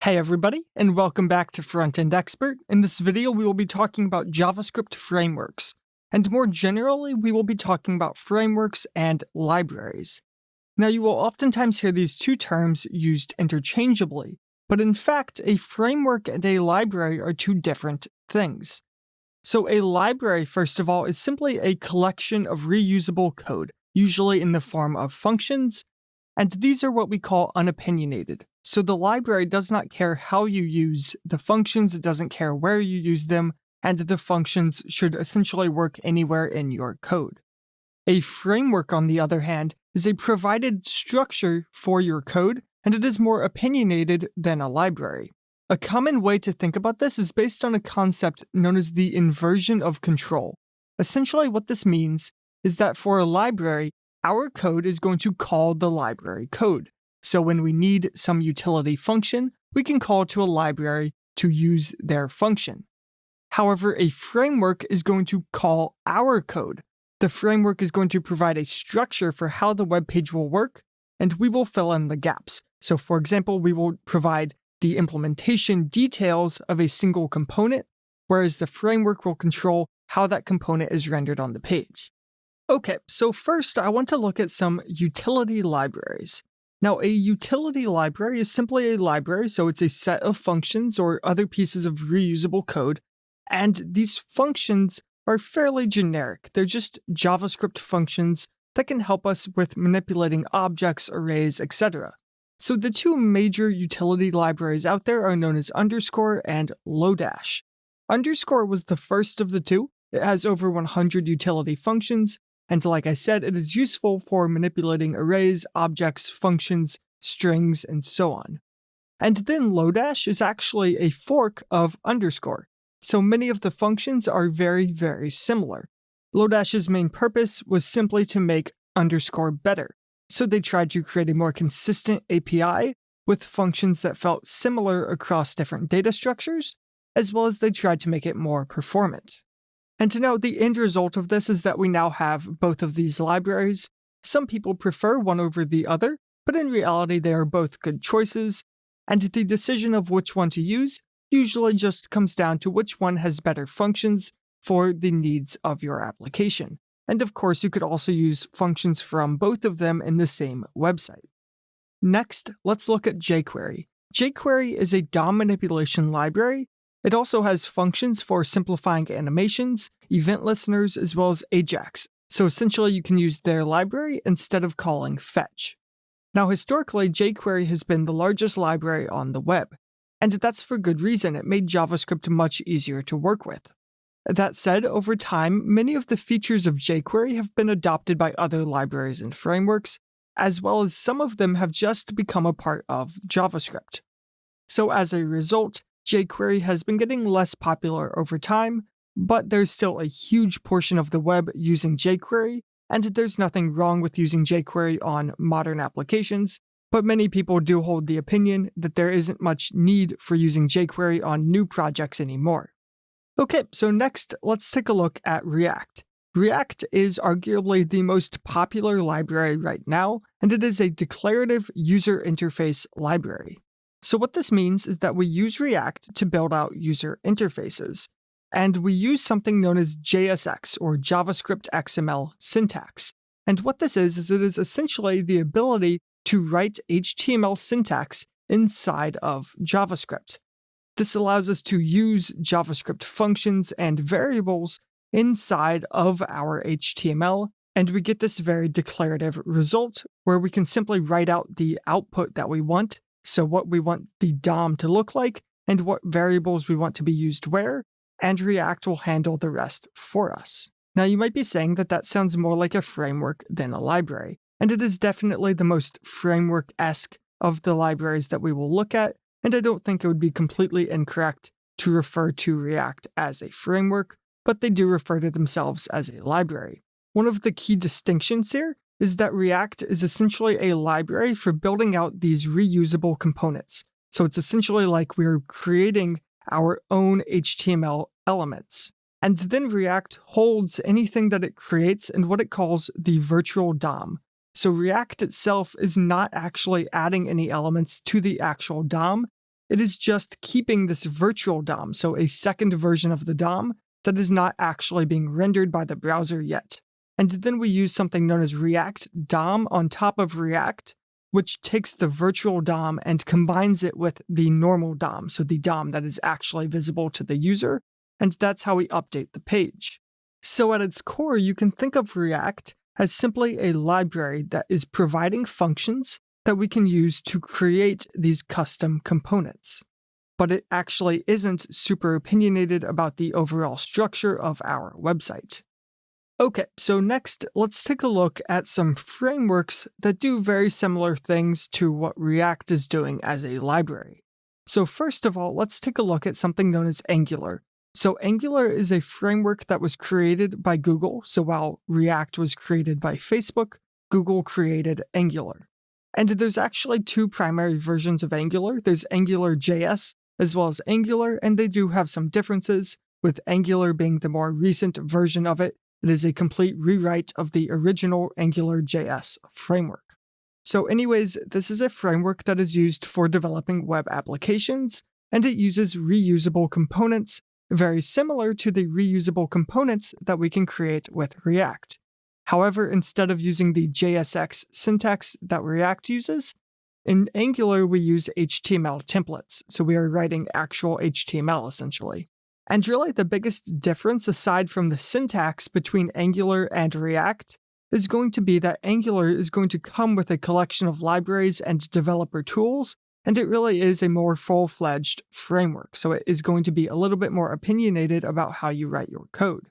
Hey everybody, and welcome back to Front-End Expert. In this video, we will be talking about JavaScript frameworks, and more generally, we will be talking about frameworks and libraries. Now, you will oftentimes hear these two terms used interchangeably, but in fact, a framework and a library are two different things. So a library, first of all, is simply a collection of reusable code, usually in the form of functions, and these are what we call unopinionated. So the library does not care how you use the functions, it doesn't care where you use them, and the functions should essentially work anywhere in your code. A framework, on the other hand, is a provided structure for your code, and it is more opinionated than a library. A common way to think about this is based on a concept known as the inversion of control. Essentially, what this means is that for a library, our code is going to call the library code. So when we need some utility function, we can call to a library to use their function. However, a framework is going to call our code. The framework is going to provide a structure for how the web page will work, and we will fill in the gaps. So for example, we will provide the implementation details of a single component, whereas the framework will control how that component is rendered on the page. Okay, so first I want to look at some utility libraries. Now, a utility library is simply a library, so it's a set of functions or other pieces of reusable code, and these functions are fairly generic. They're just JavaScript functions that can help us with manipulating objects, arrays, etc. So the two major utility libraries out there are known as Underscore and Lodash. Underscore was the first of the two. It has over 100 utility functions, and like I said, it is useful for manipulating arrays, objects, functions, strings, and so on. And then Lodash is actually a fork of Underscore, so many of the functions are very, very similar. Lodash's main purpose was simply to make Underscore better, so they tried to create a more consistent API with functions that felt similar across different data structures, as well as they tried to make it more performant. And now the end result of this is that we now have both of these libraries. Some people prefer one over the other, but in reality they are both good choices, and the decision of which one to use usually just comes down to which one has better functions for the needs of your application. And of course, you could also use functions from both of them in the same website. Next, let's look at jQuery. jQuery is a DOM manipulation library. It also has functions for simplifying animations, event listeners, as well as AJAX, so essentially you can use their library instead of calling fetch. Now historically, jQuery has been the largest library on the web, and that's for good reason. It made JavaScript much easier to work with. That said, over time, many of the features of jQuery have been adopted by other libraries and frameworks, as well as some of them have just become a part of JavaScript. So as a result, jQuery has been getting less popular over time, but there's still a huge portion of the web using jQuery, and there's nothing wrong with using jQuery on modern applications, but many people do hold the opinion that there isn't much need for using jQuery on new projects anymore. Okay, so next, let's take a look at React. React is arguably the most popular library right now, and it is a declarative user interface library. So what this means is that we use React to build out user interfaces, and we use something known as JSX, or JavaScript XML syntax. And what this is it is essentially the ability to write HTML syntax inside of JavaScript. This allows us to use JavaScript functions and variables inside of our HTML, and we get this very declarative result where we can simply write out the output that we want, so what we want the DOM to look like, and what variables we want to be used where, and React will handle the rest for us. Now you might be saying that that sounds more like a framework than a library, and it is definitely the most framework-esque of the libraries that we will look at, and I don't think it would be completely incorrect to refer to React as a framework, but they do refer to themselves as a library. One of the key distinctions here is that React is essentially a library for building out these reusable components. So it's essentially like we're creating our own HTML elements. And then React holds anything that it creates in what it calls the virtual DOM. So React itself is not actually adding any elements to the actual DOM. it is just keeping this virtual DOM, so a second version of the DOM that is not actually being rendered by the browser yet. And then we use something known as React DOM on top of React, which takes the virtual DOM and combines it with the normal DOM, so the DOM that is actually visible to the user, and that's how we update the page. So at its core, you can think of React as simply a library that is providing functions that we can use to create these custom components. But it actually isn't super opinionated about the overall structure of our website. Okay, so next, let's take a look at some frameworks that do very similar things to what React is doing as a library. So first of all, let's take a look at something known as Angular. So Angular is a framework that was created by Google. So while React was created by Facebook, Google created Angular. And there's actually two primary versions of Angular. There's Angular.js as well as Angular, and they do have some differences, with Angular being the more recent version of it. It is a complete rewrite of the original Angular.js framework. So anyways, this is a framework that is used for developing web applications, and it uses reusable components, very similar to the reusable components that we can create with React. However, instead of using the JSX syntax that React uses, in Angular we use HTML templates, so we are writing actual HTML essentially. And really the biggest difference aside from the syntax between Angular and React is going to be that Angular is going to come with a collection of libraries and developer tools, and it really is a more full-fledged framework, so it is going to be a little bit more opinionated about how you write your code.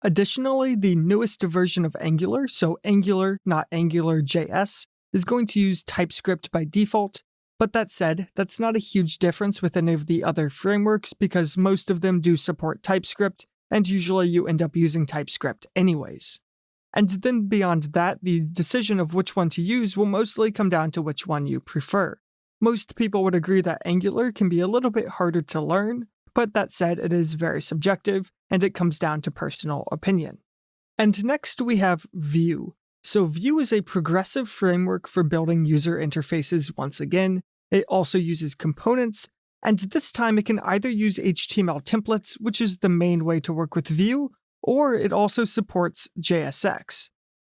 Additionally, the newest version of Angular, so Angular, not Angular.js, is going to use TypeScript by default. But that said, that's not a huge difference with any of the other frameworks because most of them do support TypeScript, and usually you end up using TypeScript anyways. And then beyond that, the decision of which one to use will mostly come down to which one you prefer. Most people would agree that Angular can be a little bit harder to learn, but that said, it is very subjective, and it comes down to personal opinion. And next we have Vue. So Vue is a progressive framework for building user interfaces once again. It also uses components, and this time it can either use HTML templates, which is the main way to work with Vue, or it also supports JSX.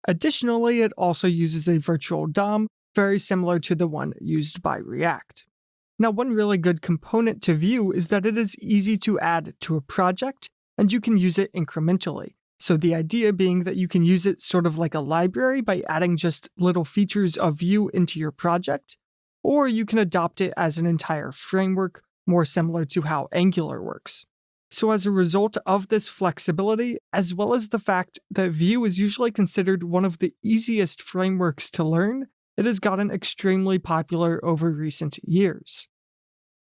Additionally, it also uses a virtual DOM, very similar to the one used by React. Now, one really good component to Vue is that it is easy to add to a project, and you can use it incrementally. So the idea being that you can use it sort of like a library by adding just little features of Vue into your project, or you can adopt it as an entire framework, more similar to how Angular works. So as a result of this flexibility, as well as the fact that Vue is usually considered one of the easiest frameworks to learn, it has gotten extremely popular over recent years.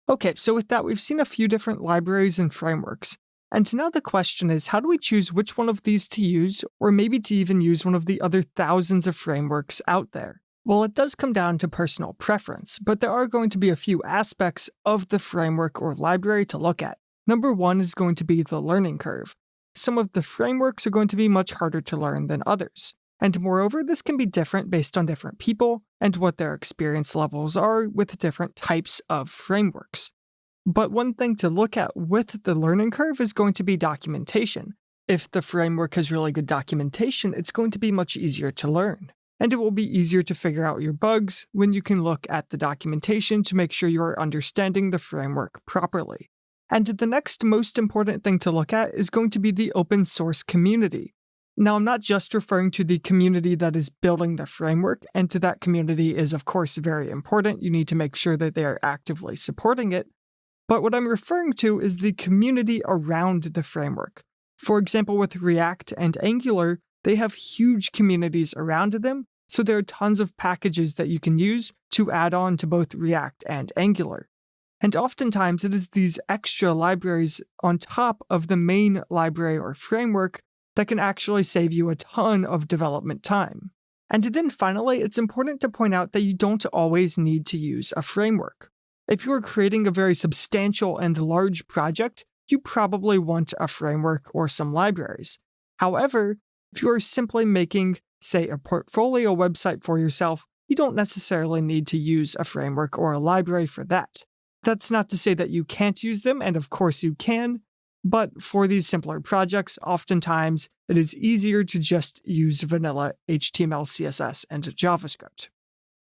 Okay, so with that, we've seen a few different libraries and frameworks. And now the question is, how do we choose which one of these to use, or maybe to even use one of the other thousands of frameworks out there? Well, it does come down to personal preference, but there are going to be a few aspects of the framework or library to look at. Number one is going to be the learning curve. Some of the frameworks are going to be much harder to learn than others. And moreover, this can be different based on different people and what their experience levels are with different types of frameworks. But one thing to look at with the learning curve is going to be documentation. If the framework has really good documentation, it's going to be much easier to learn. And it will be easier to figure out your bugs when you can look at the documentation to make sure you are understanding the framework properly. And the next most important thing to look at is going to be the open source community. Now, I'm not just referring to the community that is building the framework, and to that community is of course very important. You need to make sure that they are actively supporting it. But what I'm referring to is the community around the framework. For example, with React and Angular, they have huge communities around them, so there are tons of packages that you can use to add on to both React and Angular. And oftentimes it is these extra libraries on top of the main library or framework that can actually save you a ton of development time. And then finally, it's important to point out that you don't always need to use a framework. If you are creating a very substantial and large project, you probably want a framework or some libraries. However, if you are simply making, say, a portfolio website for yourself, you don't necessarily need to use a framework or a library for that. That's not to say that you can't use them, and of course you can, but for these simpler projects, oftentimes it is easier to just use vanilla HTML, CSS, and JavaScript.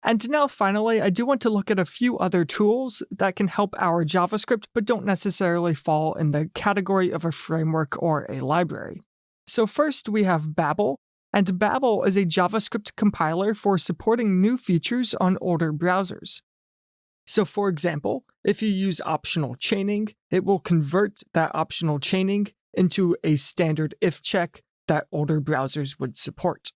And now finally, I do want to look at a few other tools that can help our JavaScript but don't necessarily fall in the category of a framework or a library. So first we have Babel, and Babel is a JavaScript compiler for supporting new features on older browsers. So for example, if you use optional chaining, it will convert that optional chaining into a standard if check that older browsers would support.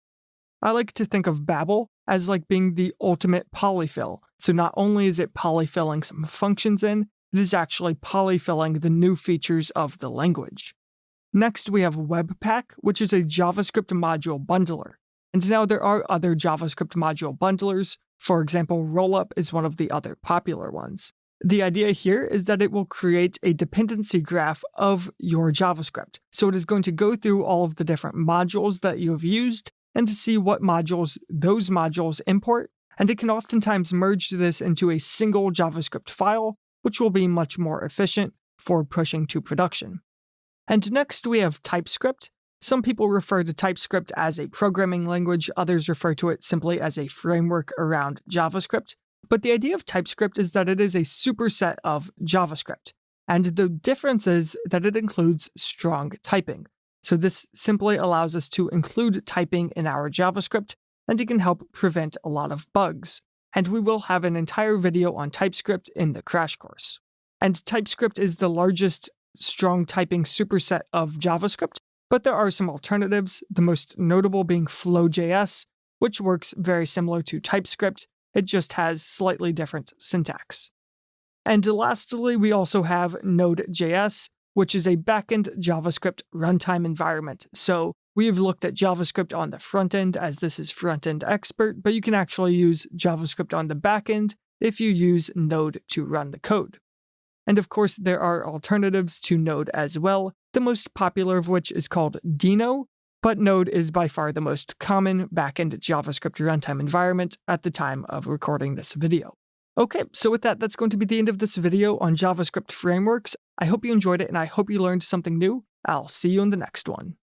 I like to think of Babel as like being the ultimate polyfill. So not only is it polyfilling some functions in, it is actually polyfilling the new features of the language. Next, we have Webpack, which is a JavaScript module bundler. And now there are other JavaScript module bundlers. For example, Rollup is one of the other popular ones. The idea here is that it will create a dependency graph of your JavaScript. So it is going to go through all of the different modules that you have used and to see what modules those modules import, and it can oftentimes merge this into a single JavaScript file, which will be much more efficient for pushing to production. And next we have TypeScript. Some people refer to TypeScript as a programming language, others refer to it simply as a framework around JavaScript. But the idea of TypeScript is that it is a superset of JavaScript, and the difference is that it includes strong typing. So this simply allows us to include typing in our JavaScript, and it can help prevent a lot of bugs. And we will have an entire video on TypeScript in the crash course. And TypeScript is the largest strong typing superset of JavaScript, but there are some alternatives, the most notable being Flow.js, which works very similar to TypeScript. It just has slightly different syntax. And lastly, we also have Node.js, which is a backend JavaScript runtime environment. So we have looked at JavaScript on the front end, as this is front-end expert, but you can actually use JavaScript on the backend if you use Node to run the code. And of course, there are alternatives to Node as well, the most popular of which is called Deno, but Node is by far the most common backend JavaScript runtime environment at the time of recording this video. Okay, so with that, that's going to be the end of this video on JavaScript frameworks. I hope you enjoyed it and I hope you learned something new. I'll see you in the next one.